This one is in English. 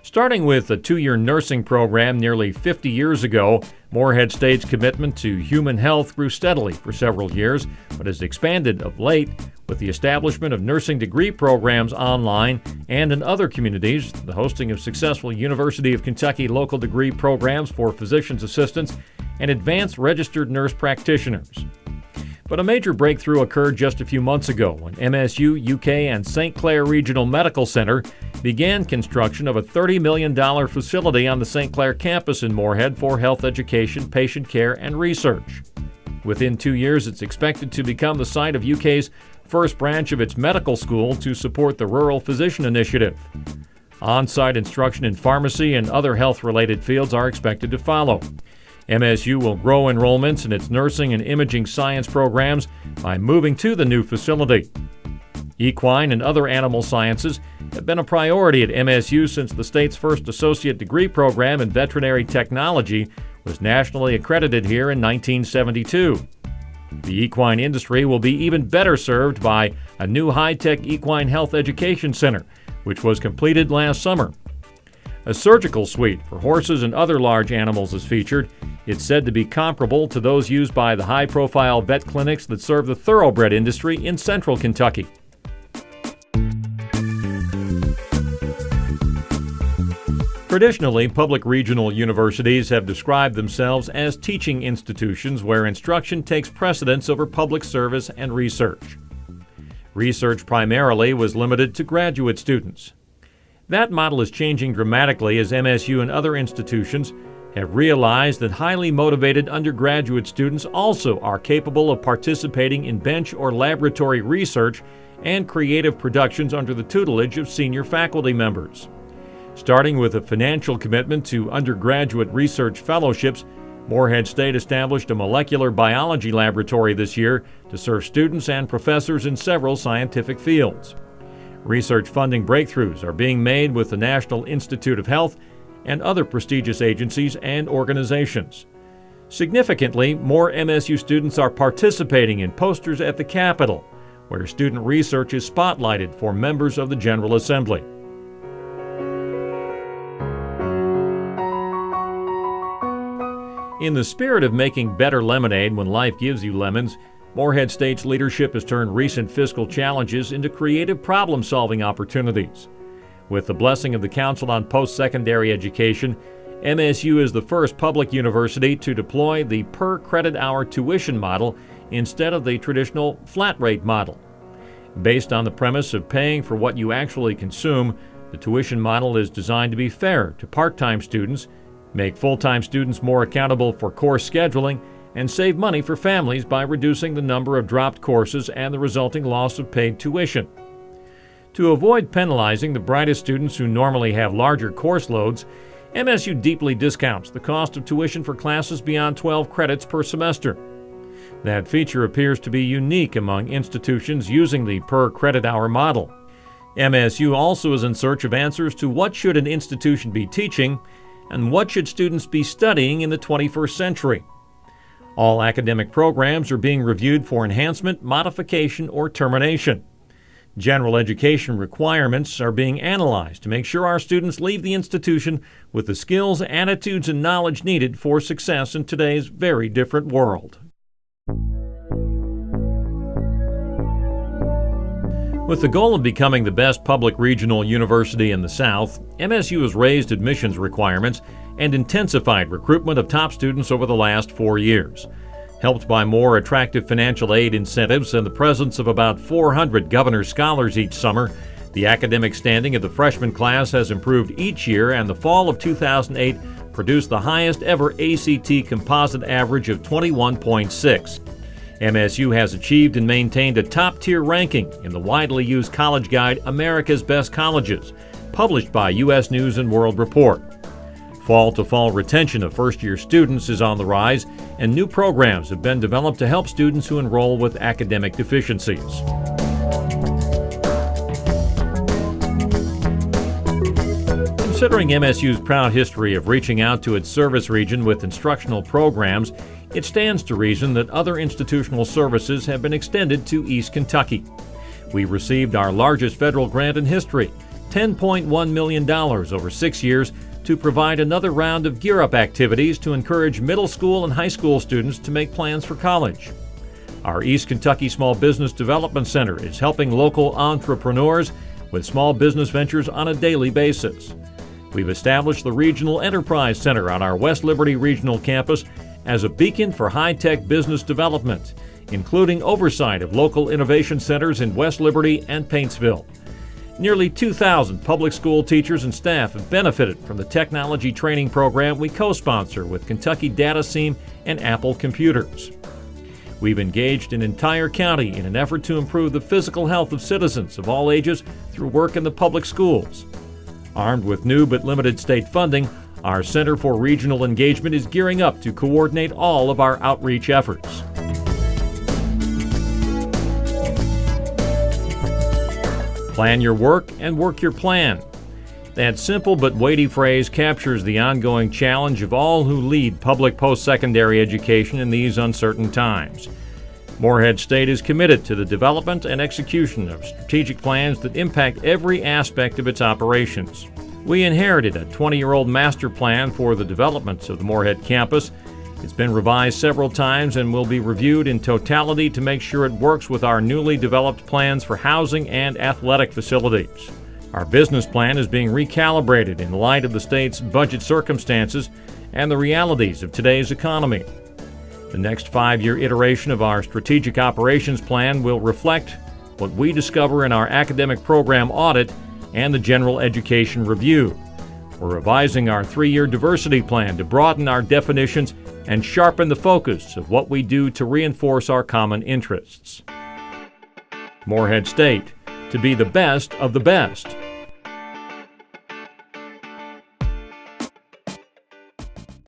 Starting with a 2-year nursing program nearly 50 years ago, Morehead State's commitment to human health grew steadily for several years, but has expanded of late with the establishment of nursing degree programs online and in other communities, the hosting of successful University of Kentucky local degree programs for physician's assistants and advanced registered nurse practitioners. But a major breakthrough occurred just a few months ago when MSU, UK, and St. Clair Regional Medical Center began construction of a $30 million facility on the St. Clair campus in Morehead for health education, patient care, and research. Within 2 years, it's expected to become the site of UK's first branch of its medical school to support the Rural Physician Initiative. On-site instruction in pharmacy and other health-related fields are expected to follow. MSU will grow enrollments in its nursing and imaging science programs by moving to the new facility. Equine and other animal sciences have been a priority at MSU since the state's first associate degree program in veterinary technology was nationally accredited here in 1972. The equine industry will be even better served by a new high-tech equine health education center, which was completed last summer. A surgical suite for horses and other large animals is featured. It's said to be comparable to those used by the high-profile vet clinics that serve the thoroughbred industry in central Kentucky. Traditionally, public regional universities have described themselves as teaching institutions where instruction takes precedence over public service and research. Research primarily was limited to graduate students. That model is changing dramatically as MSU and other institutions have realized that highly motivated undergraduate students also are capable of participating in bench or laboratory research and creative productions under the tutelage of senior faculty members. Starting with a financial commitment to undergraduate research fellowships, Morehead State established a molecular biology laboratory this year to serve students and professors in several scientific fields. Research funding breakthroughs are being made with the National Institute of Health and other prestigious agencies and organizations. Significantly, more MSU students are participating in posters at the Capitol, where student research is spotlighted for members of the General Assembly. In the spirit of making better lemonade when life gives you lemons, Morehead State's leadership has turned recent fiscal challenges into creative problem-solving opportunities. With the blessing of the Council on Postsecondary Education, MSU is the first public university to deploy the per-credit-hour tuition model instead of the traditional flat-rate model. Based on the premise of paying for what you actually consume, the tuition model is designed to be fair to part-time students, make full-time students more accountable for course scheduling, and save money for families by reducing the number of dropped courses and the resulting loss of paid tuition. To avoid penalizing the brightest students who normally have larger course loads, MSU deeply discounts the cost of tuition for classes beyond 12 credits per semester. That feature appears to be unique among institutions using the per-credit-hour model. MSU also is in search of answers to what should an institution be teaching and what should students be studying in the 21st century. All academic programs are being reviewed for enhancement, modification, or termination. General education requirements are being analyzed to make sure our students leave the institution with the skills, attitudes, and knowledge needed for success in today's very different world. With the goal of becoming the best public regional university in the South, MSU has raised admissions requirements and intensified recruitment of top students over the last 4 years. Helped by more attractive financial aid incentives and the presence of about 400 Governor's Scholars each summer, the academic standing of the freshman class has improved each year, and the fall of 2008 produced the highest ever ACT composite average of 21.6. MSU has achieved and maintained a top-tier ranking in the widely used college guide America's Best Colleges, published by U.S. News & World Report. Fall-to-fall retention of first-year students is on the rise, and new programs have been developed to help students who enroll with academic deficiencies. Considering MSU's proud history of reaching out to its service region with instructional programs, it stands to reason that other institutional services have been extended to East Kentucky. We received our largest federal grant in history, $10.1 million over 6 years to provide another round of Gear Up activities to encourage middle school and high school students to make plans for college. Our East Kentucky Small Business Development Center is helping local entrepreneurs with small business ventures on a daily basis. We've established the Regional Enterprise Center on our West Liberty Regional Campus as a beacon for high-tech business development, including oversight of local innovation centers in West Liberty and Paintsville. Nearly 2,000 public school teachers and staff have benefited from the technology training program we co-sponsor with Kentucky Data Seam and Apple Computers. We've engaged an entire county in an effort to improve the physical health of citizens of all ages through work in the public schools. Armed with new but limited state funding, our Center for Regional Engagement is gearing up to coordinate all of our outreach efforts. Plan your work and work your plan. That simple but weighty phrase captures the ongoing challenge of all who lead public post-secondary education in these uncertain times. Morehead State is committed to the development and execution of strategic plans that impact every aspect of its operations. We inherited a 20-year-old master plan for the development of the Morehead campus. It's been revised several times and will be reviewed in totality to make sure it works with our newly developed plans for housing and athletic facilities. Our business plan is being recalibrated in light of the state's budget circumstances and the realities of today's economy. The next 5-year iteration of our strategic operations plan will reflect what we discover in our academic program audit and the general education review. We're revising our 3-year diversity plan to broaden our definitions and sharpen the focus of what we do to reinforce our common interests. Morehead State, to be the best of the best.